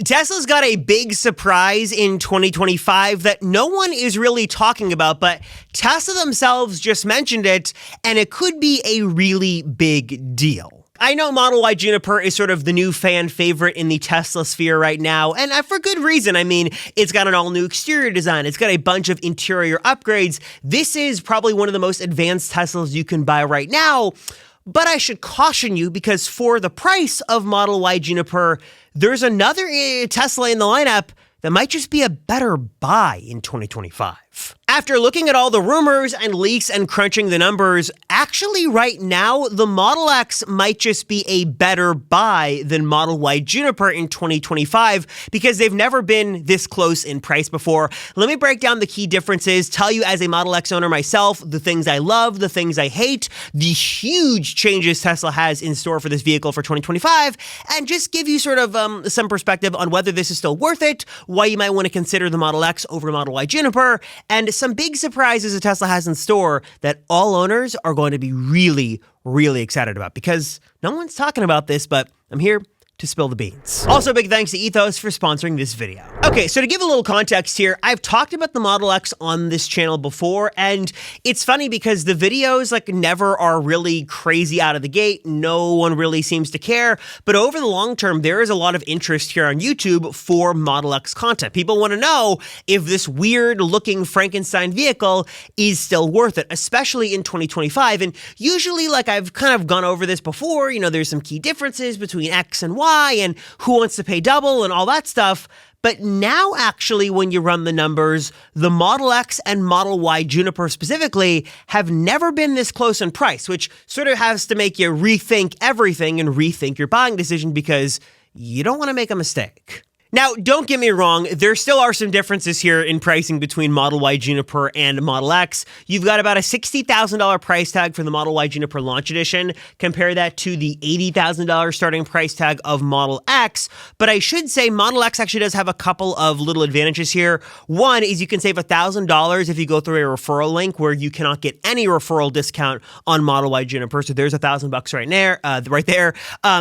Tesla's got a big surprise in 2025 that no one is really talking about, but Tesla themselves just mentioned it, and it could be a really big deal. I know Model Y Juniper is sort of the new fan favorite in the Tesla sphere right now, and for good reason. I mean, it's got an all-new exterior design. It's got a bunch of interior upgrades. This is probably one of the most advanced Teslas you can buy right now. But I should caution you because for the price of Model Y Juniper, there's another Tesla in the lineup that might just be a better buy in 2025. After looking at all the rumors and leaks and crunching the numbers, actually right now, the Model X might just be a better buy than Model Y Juniper in 2025 because they've never been this close in price before. Let me break down the key differences, tell you as a Model X owner myself, the things I love, the things I hate, the huge changes Tesla has in store for this vehicle for 2025, and just give you sort of some perspective on whether this is still worth it, why you might want to consider the Model X over Model Y Juniper, and some big surprises that Tesla has in store that all owners are going to be really, really excited about because no one's talking about this, but I'm here to spill the beans. Also, big thanks to Ethos for sponsoring this video. Okay, so to give a little context here, I've talked about the Model X on this channel before, and it's funny because the videos never are really crazy out of the gate. No one really seems to care, but over the long term, there is a lot of interest here on YouTube for Model X content. People want to know if this weird looking Frankenstein vehicle is still worth it, especially in 2025. And usually, I've kind of gone over this before, there's some key differences between X and Y, and who wants to pay double and all that stuff. But now, actually, when you run the numbers, the Model X and Model Y Juniper specifically have never been this close in price, which sort of has to make you rethink everything and rethink your buying decision because you don't want to make a mistake. Now, don't get me wrong, there still are some differences here in pricing between Model Y Juniper and Model X. You've got about a $60,000 price tag for the Model Y Juniper Launch Edition. Compare that to the $80,000 starting price tag of Model X. But I should say Model X actually does have a couple of little advantages here. One is you can save $1,000 if you go through a referral link where you cannot get any referral discount on Model Y Juniper. So there's $1,000 right there.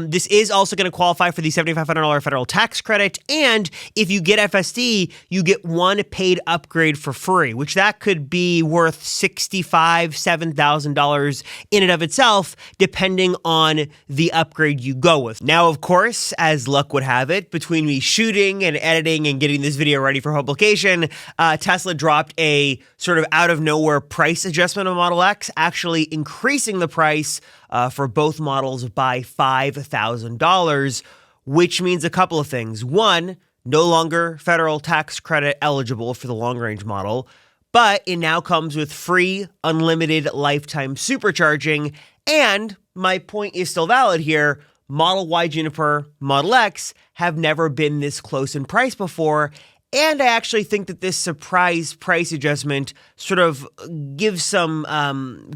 This is also going to qualify for the $7,500 federal tax credit. And if you get FSD, you get one paid upgrade for free, which that could be worth $65,000, $7,000 in and of itself, depending on the upgrade you go with. Now, of course, as luck would have it, between me shooting and editing and getting this video ready for publication, Tesla dropped a sort of out of nowhere price adjustment of Model X, actually increasing the price for both models by $5,000. Which means a couple of things. One, no longer federal tax credit eligible for the long-range model, but it now comes with free, unlimited lifetime supercharging. And my point is still valid here. Model Y Juniper, Model X have never been this close in price before. And I actually think that this surprise price adjustment sort of gives some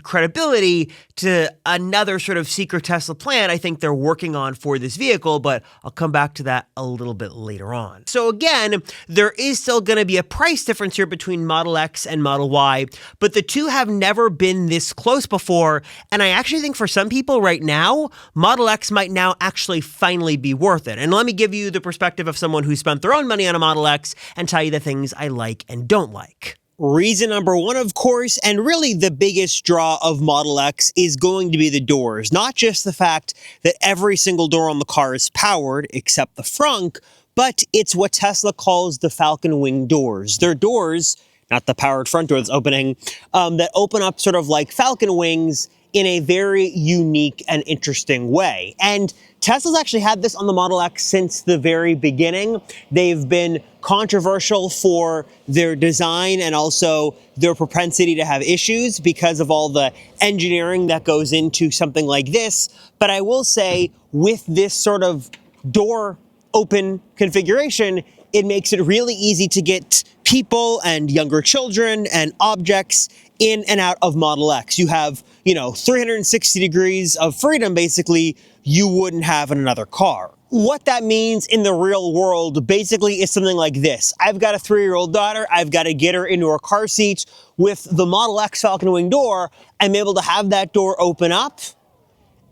credibility to another sort of secret Tesla plan I think they're working on for this vehicle, but I'll come back to that a little bit later on. So again, there is still going to be a price difference here between Model X and Model Y, but the two have never been this close before, and I actually think for some people right now, Model X might now actually finally be worth it. And let me give you the perspective of someone who spent their own money on a Model X and tell you the things I like and don't like. Reason number one, of course, and really the biggest draw of Model X is going to be the doors. Not just the fact that every single door on the car is powered, except the front, but it's what Tesla calls the Falcon Wing doors. They're doors, not the powered front door that's opening, that open up sort of like Falcon Wings in a very unique and interesting way. And Tesla's actually had this on the Model X since the very beginning. They've been controversial for their design and also their propensity to have issues because of all the engineering that goes into something like this. But I will say, with this sort of door open configuration, it makes it really easy to get people and younger children and objects in and out of Model X. You have, 360 degrees of freedom, basically, you wouldn't have in another car. What that means in the real world basically is something like this. I've got a 3-year-old daughter. I've got to get her into her car seat. With the Model X Falcon Wing door, I'm able to have that door open up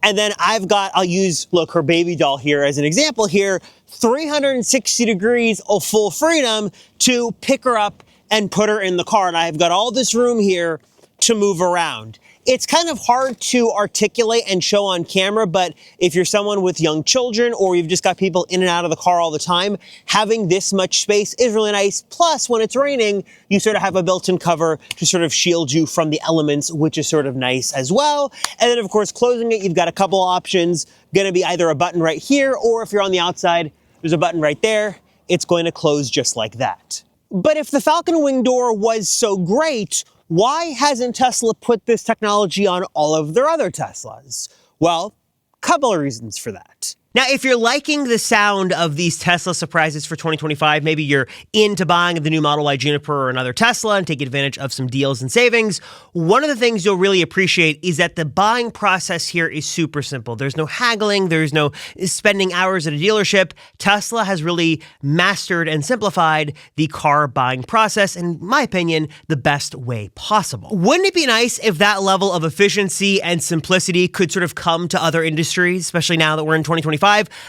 And then I'll use, look, her baby doll here as an example here, 360 degrees of full freedom to pick her up and put her in the car. And I've got all this room here to move around. It's kind of hard to articulate and show on camera, but if you're someone with young children or you've just got people in and out of the car all the time, having this much space is really nice. Plus, when it's raining, you sort of have a built-in cover to sort of shield you from the elements, which is sort of nice as well. And then, of course, closing it, you've got a couple options. Going to be either a button right here, or if you're on the outside, there's a button right there. It's going to close just like that. But if the Falcon Wing door was so great, why hasn't Tesla put this technology on all of their other Teslas? Well, a couple of reasons for that. Now, if you're liking the sound of these Tesla surprises for 2025, maybe you're into buying the new Model Y Juniper or another Tesla and take advantage of some deals and savings, one of the things you'll really appreciate is that the buying process here is super simple. There's no haggling. There's no spending hours at a dealership. Tesla has really mastered and simplified the car buying process, in my opinion, the best way possible. Wouldn't it be nice if that level of efficiency and simplicity could sort of come to other industries, especially now that we're in 2025?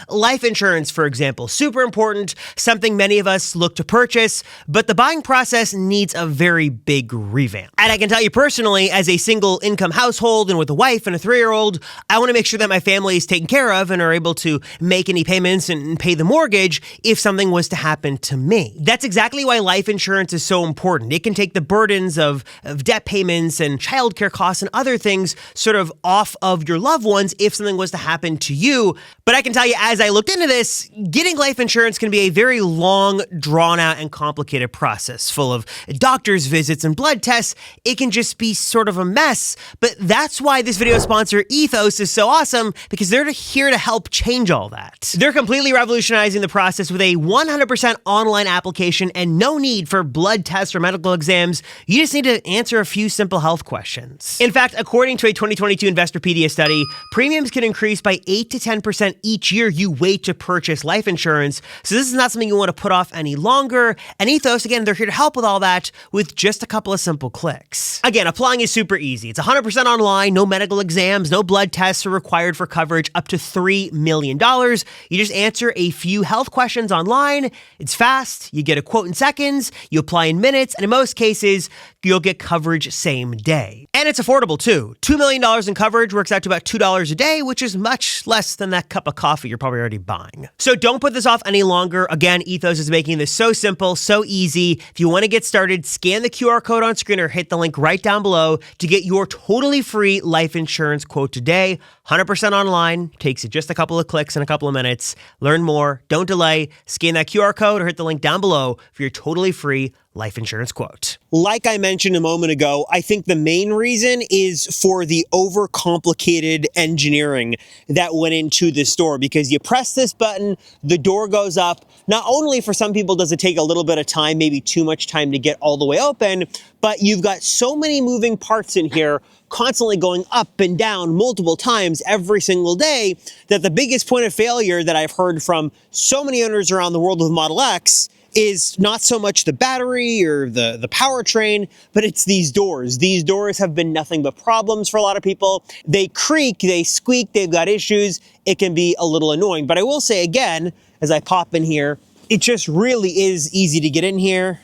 Life insurance, for example, super important, something many of us look to purchase, but the buying process needs a very big revamp. And I can tell you personally, as a single income household and with a wife and a 3-year-old, I want to make sure that my family is taken care of and are able to make any payments and pay the mortgage if something was to happen to me. That's exactly why life insurance is so important. It can take the burdens of debt payments and childcare costs and other things sort of off of your loved ones if something was to happen to you. But I can tell you, as I looked into this, getting life insurance can be a very long, drawn-out, and complicated process full of doctor's visits and blood tests. It can just be sort of a mess, but that's why this video sponsor Ethos is so awesome, because they're here to help change all that. They're completely revolutionizing the process with a 100% online application and no need for blood tests or medical exams. You just need to answer a few simple health questions. In fact, according to a 2022 Investopedia study, premiums can increase by 8 to 10% each year you wait to purchase life insurance. So this is not something you want to put off any longer. And Ethos, again, they're here to help with all that with just a couple of simple clicks. Again, applying is super easy. It's 100% online, no medical exams, no blood tests are required for coverage up to $3 million. You just answer a few health questions online. It's fast. You get a quote in seconds. You apply in minutes. And in most cases, you'll get coverage same day. And it's affordable too. $2 million in coverage works out to about $2 a day, which is much less than that cup of coffee you're probably already buying. So don't put this off any longer. Again, Ethos is making this so simple, so easy. If you want to get started, scan the QR code on screen or hit the link right down below to get your totally free life insurance quote today. 100% online, takes you just a couple of clicks in a couple of minutes. Learn more, don't delay, scan that QR code or hit the link down below for your totally free life insurance quote. Like I mentioned a moment ago, I think the main reason is for the overcomplicated engineering that went into this door, because you press this button, the door goes up. Not only for some people does it take a little bit of time, maybe too much time to get all the way open, but you've got so many moving parts in here constantly going up and down multiple times every single day that the biggest point of failure that I've heard from so many owners around the world with Model X is not so much the battery or the powertrain, but it's these doors. These doors have been nothing but problems for a lot of people. They creak, they squeak, they've got issues. It can be a little annoying. But I will say again, as I pop in here, it just really is easy to get in here.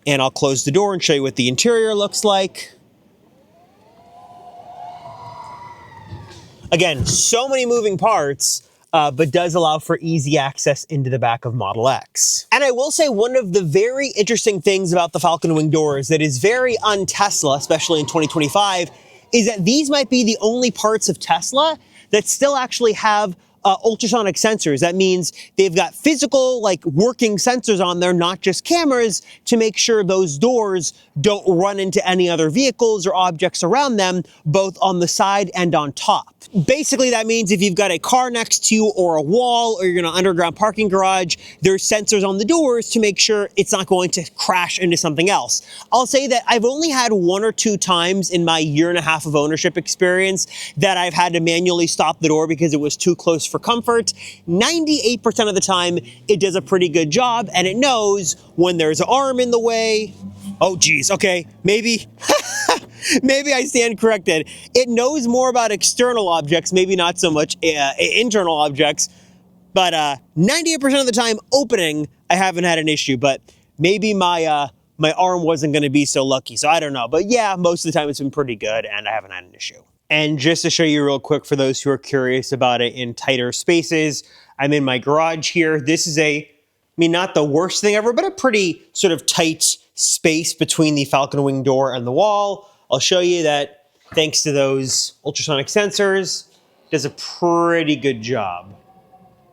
And I'll close the door and show you what the interior looks like. Again, so many moving parts, but does allow for easy access into the back of Model X. And I will say one of the very interesting things about the Falcon Wing doors that is very un-Tesla, especially in 2025, is that these might be the only parts of Tesla that still actually have ultrasonic sensors. That means they've got physical, like working sensors on there, not just cameras, to make sure those doors don't run into any other vehicles or objects around them, both on the side and on top. Basically, that means if you've got a car next to you or a wall or you're in an underground parking garage, there's sensors on the doors to make sure it's not going to crash into something else. I'll say that I've only had 1 or 2 times in my 1.5 years of ownership experience that I've had to manually stop the door because it was too close for comfort. 98% of the time, it does a pretty good job, and it knows when there's an arm in the way. Oh geez, okay, maybe Maybe I stand corrected. It knows more about external objects, maybe not so much internal objects, but 98% of the time opening, I haven't had an issue, but maybe my arm wasn't going to be so lucky, so I don't know. But yeah, most of the time it's been pretty good, and I haven't had an issue. And just to show you real quick, for those who are curious about it in tighter spaces, I'm in my garage here. This is not the worst thing ever, but a pretty sort of tight space between the Falcon Wing door and the wall. I'll show you that thanks to those ultrasonic sensors, it does a pretty good job.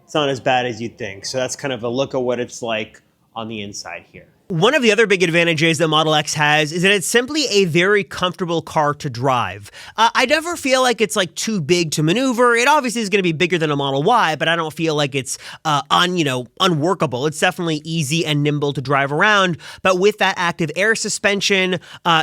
It's not as bad as you'd think. So that's kind of a look at what it's like on the inside here. One of the other big advantages that Model X has is that it's simply a very comfortable car to drive. I never feel like it's like too big to maneuver. It obviously is going to be bigger than a Model Y, but I don't feel like it's unworkable. It's definitely easy and nimble to drive around. But with that active air suspension,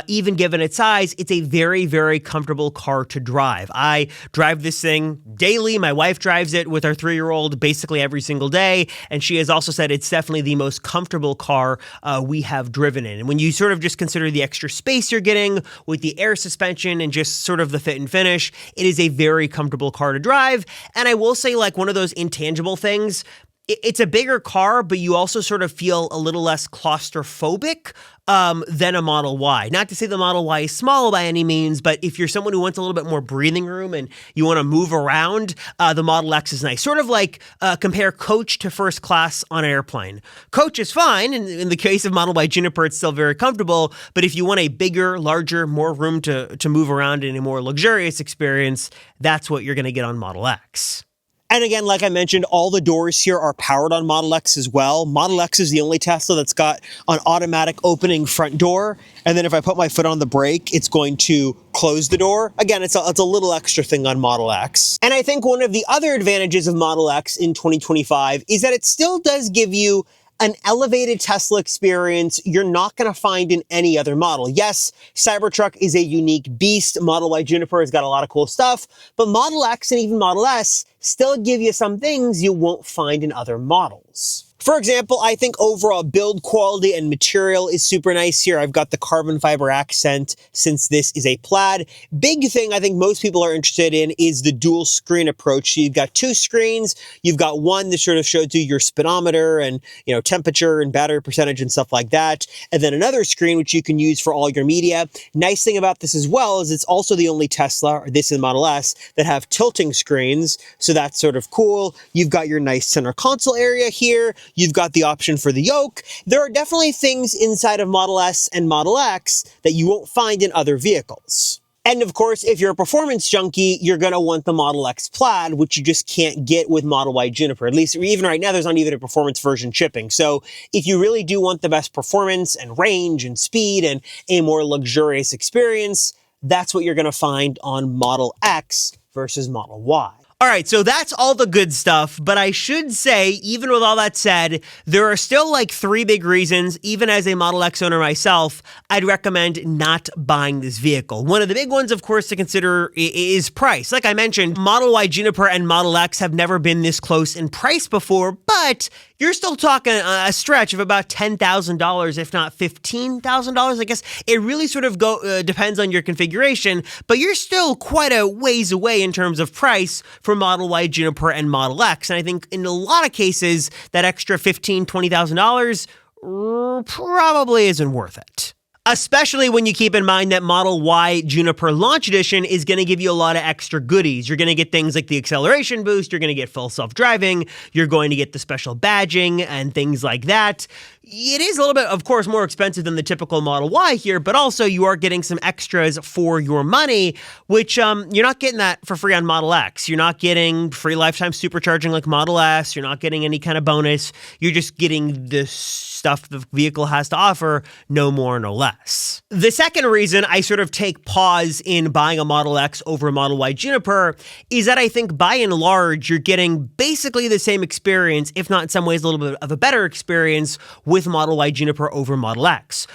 even given its size, it's a very, very comfortable car to drive. I drive this thing daily. My wife drives it with our 3-year-old basically every single day, and she has also said it's definitely the most comfortable car we have driven in. And when you sort of just consider the extra space you're getting with the air suspension and just sort of the fit and finish, it is a very comfortable car to drive. And I will say, like, one of those intangible things, it's a bigger car, but you also sort of feel a little less claustrophobic than a Model Y. Not to say the Model Y is small by any means, but if you're someone who wants a little bit more breathing room and you want to move around, the Model X is nice. Sort of like compare coach to first class on an airplane. Coach is fine, and in the case of Model Y Juniper, it's still very comfortable, but if you want a bigger, larger, more room to move around in a more luxurious experience, that's what you're going to get on Model X. And again, like I mentioned, all the doors here are powered on Model X as well. Model X is the only Tesla that's got an automatic opening front door. And then if I put my foot on the brake, it's going to close the door. Again, it's a little extra thing on Model X. And I think one of the other advantages of Model X in 2025 is that it still does give you an elevated Tesla experience you're not going to find in any other model. Yes, Cybertruck is a unique beast. Model Y Juniper has got a lot of cool stuff, but Model X and even Model S still give you some things you won't find in other models. For example, I think overall build quality and material is super nice here. I've got the carbon fiber accent since this is a plaid. Big thing I think most people are interested in is the dual screen approach. So you've got 2 screens. You've got one that sort of shows you your speedometer and, temperature and battery percentage and stuff like that. And then another screen which you can use for all your media. Nice thing about this as well is it's also the only Tesla, or this in Model S, that have tilting screens. So that's sort of cool. You've got your nice center console area here. You've got the option for the yoke. There are definitely things inside of Model S and Model X that you won't find in other vehicles. And of course, if you're a performance junkie, you're going to want the Model X Plaid, which you just can't get with Model Y Juniper. At least even right now, there's not even a performance version shipping. So if you really do want the best performance and range and speed and a more luxurious experience, that's what you're going to find on Model X versus Model Y. All right, so that's all the good stuff, but I should say, even with all that said, there are still like 3 big reasons, even as a Model X owner myself, I'd recommend not buying this vehicle. One of the big ones, of course, to consider is price. Like I mentioned, Model Y Juniper and Model X have never been this close in price before, but you're still talking a stretch of about $10,000, if not $15,000. I guess it really sort of depends on your configuration, but you're still quite a ways away in terms of price for Model Y Juniper and Model X. And I think in a lot of cases, that extra $15,000, $20,000 probably isn't worth it. Especially when you keep in mind that Model Y Juniper Launch Edition is going to give you a lot of extra goodies. You're going to get things like the acceleration boost, you're going to get full self-driving, you're going to get the special badging and things like that. It is a little bit, of course, more expensive than the typical Model Y here, but also you are getting some extras for your money, which you're not getting that for free on Model X. You're not getting free lifetime supercharging like Model S. You're not getting any kind of bonus. You're just getting the stuff the vehicle has to offer, no more, no less. The second reason I sort of take pause in buying a Model X over a Model Y Juniper is that I think by and large, you're getting basically the same experience, if not in some ways a little bit of a better experience with Model Y Juniper over Model X.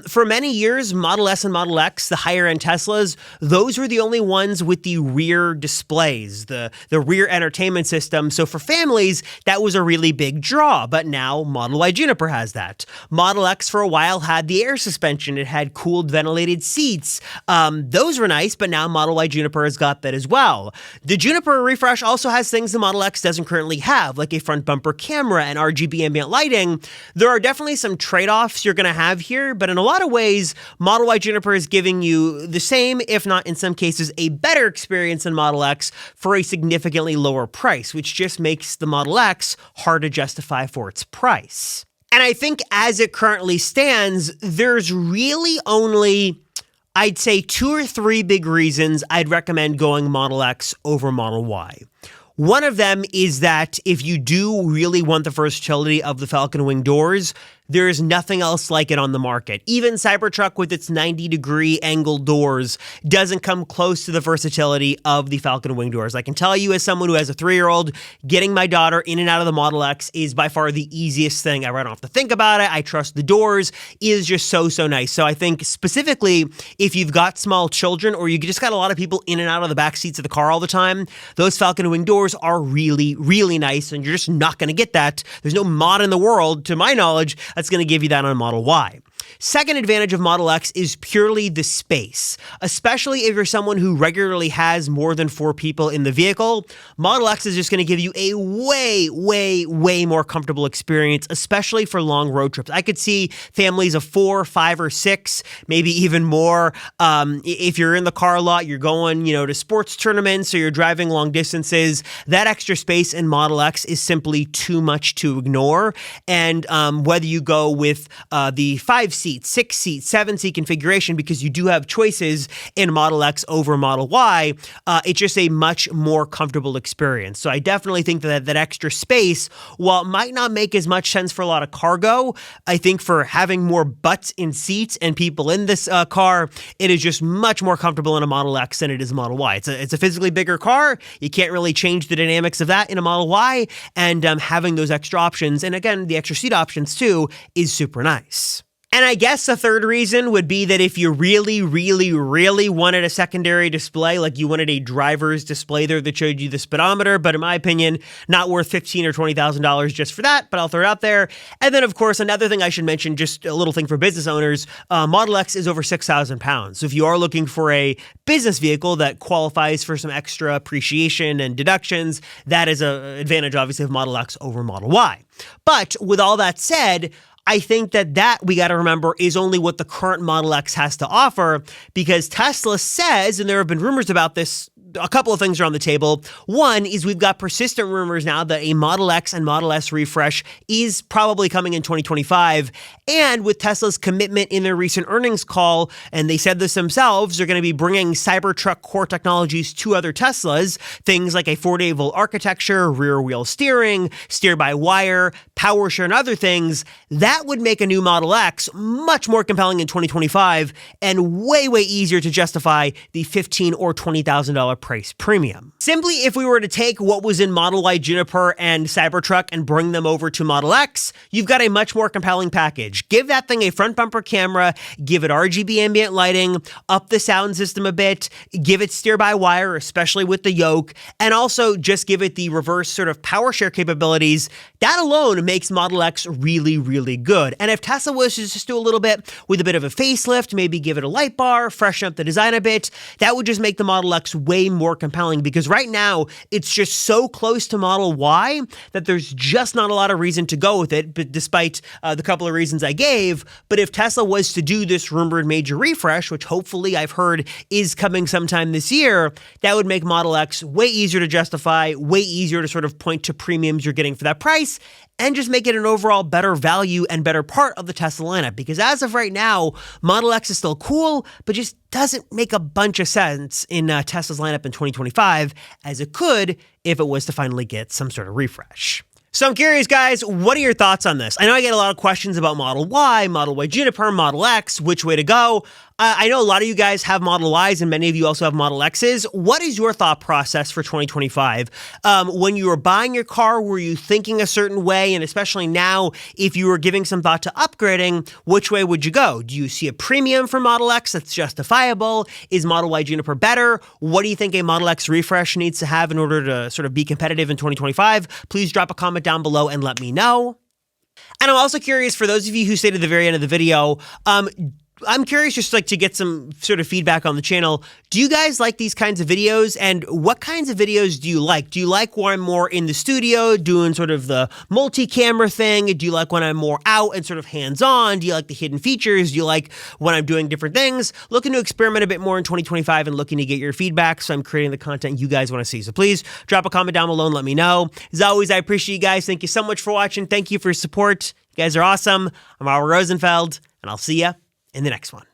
For many years, Model S and Model X, the higher-end Teslas, those were the only ones with the rear displays, the rear entertainment system. So for families, that was a really big draw, but now Model Y Juniper has that. Model X for a while had the air suspension refrigeration. It had cooled ventilated seats. Those were nice, but now Model Y Juniper has got that as well. The Juniper refresh also has things the Model X doesn't currently have, like a front bumper camera and RGB ambient lighting. There are definitely some trade-offs you're going to have here, but in a lot of ways, Model Y Juniper is giving you the same, if not in some cases, a better experience than Model X for a significantly lower price, which just makes the Model X hard to justify for its price. And I think as it currently stands, there's really only, I'd say, 2 or 3 big reasons I'd recommend going Model X over Model Y. One of them is that if you do really want the versatility of the Falcon Wing doors, there is nothing else like it on the market. Even Cybertruck with its 90-degree angled doors doesn't come close to the versatility of the Falcon Wing doors. I can tell you as someone who has a 3-year-old, getting my daughter in and out of the Model X is by far the easiest thing. I don't have to think about it. I trust the doors. It is just so nice. So I think specifically if you've got small children or you just got a lot of people in and out of the back seats of the car all the time, those Falcon Wing doors are really nice, and you're just not going to get that. There's no mod in the world, to my knowledge, that's going to give you that on Model Y. Second advantage of Model X is purely the space, especially if you're someone who regularly has more than 4 people in the vehicle. Model X is just going to give you a way more comfortable experience, especially for long road trips. I could see families of 4, 5, or 6, maybe even more. If you're in the car a lot, you're going, to sports tournaments or you're driving long distances, that extra space in Model X is simply too much to ignore. And whether you go with the 5-seat, 6-seat, 7-seat configuration, because you do have choices in Model X over Model Y, it's just a much more comfortable experience. So I definitely think that extra space, while it might not make as much sense for a lot of cargo, I think for having more butts in seats and people in this car, it is just much more comfortable in a Model X than it is a Model Y. It's a physically bigger car. You can't really change the dynamics of that in a Model Y, and having those extra options, and again, the extra seat options too, is super nice. And I guess the third reason would be that if you really wanted a secondary display, like you wanted a driver's display there that showed you the speedometer, but in my opinion, not worth $15,000 or $20,000 just for that, but I'll throw it out there. And then, of course, another thing I should mention, just a little thing for business owners, Model X is over 6,000 pounds. So if you are looking for a business vehicle that qualifies for some extra appreciation and deductions, that is an advantage, obviously, of Model X over Model Y. But with all that said, I think that we got to remember is only what the current Model X has to offer, because Tesla says, and there have been rumors about this, a couple of things are on the table. One is we've got persistent rumors now that a Model X and Model S refresh is probably coming in 2025. And with Tesla's commitment in their recent earnings call, and they said this themselves, they're going to be bringing Cybertruck core technologies to other Teslas, things like a 48-volt architecture, rear-wheel steering, steer-by-wire, power share, and other things. That would make a new Model X much more compelling in 2025 and way easier to justify the $15,000 or $20,000 price premium. Simply, if we were to take what was in Model Y Juniper and Cybertruck and bring them over to Model X, you've got a much more compelling package. Give that thing a front bumper camera, give it RGB ambient lighting, up the sound system a bit, give it steer-by-wire, especially with the yoke, and also just give it the reverse sort of power share capabilities. That alone makes Model X really good. And if Tesla was to just do a little bit with a bit of a facelift, maybe give it a light bar, freshen up the design a bit, that would just make the Model X way more compelling, because right now it's just so close to Model Y that there's just not a lot of reason to go with it, but despite the couple of reasons I gave. But if Tesla was to do this rumored major refresh, which hopefully I've heard is coming sometime this year, that would make Model X way easier to justify, way easier to sort of point to premiums you're getting for that price, and just make it an overall better value and better part of the Tesla lineup. Because as of right now, Model X is still cool, but just doesn't make a bunch of sense in Tesla's lineup in 2025, as it could if it was to finally get some sort of refresh. So I'm curious, guys, what are your thoughts on this? I know I get a lot of questions about Model Y Juniper, Model X, which way to go. I know a lot of you guys have Model Ys and many of you also have Model Xs. What is your thought process for 2025? When you were buying your car, were you thinking a certain way? And especially now, if you were giving some thought to upgrading, which way would you go? Do you see a premium for Model X that's justifiable? Is Model Y Juniper better? What do you think a Model X refresh needs to have in order to sort of be competitive in 2025? Please drop a comment down below and let me know. And I'm also curious, for those of you who stayed at the very end of the video, I'm curious just like to get some sort of feedback on the channel. Do you guys like these kinds of videos? And what kinds of videos do you like? Do you like when I'm more in the studio doing sort of the multi-camera thing? Do you like when I'm more out and sort of hands-on? Do you like the hidden features? Do you like when I'm doing different things? Looking to experiment a bit more in 2025 and looking to get your feedback, so I'm creating the content you guys want to see. So please drop a comment down below and let me know. As always, I appreciate you guys. Thank you so much for watching. Thank you for your support. You guys are awesome. I'm Howard Rosenfeld, and I'll see ya in the next one.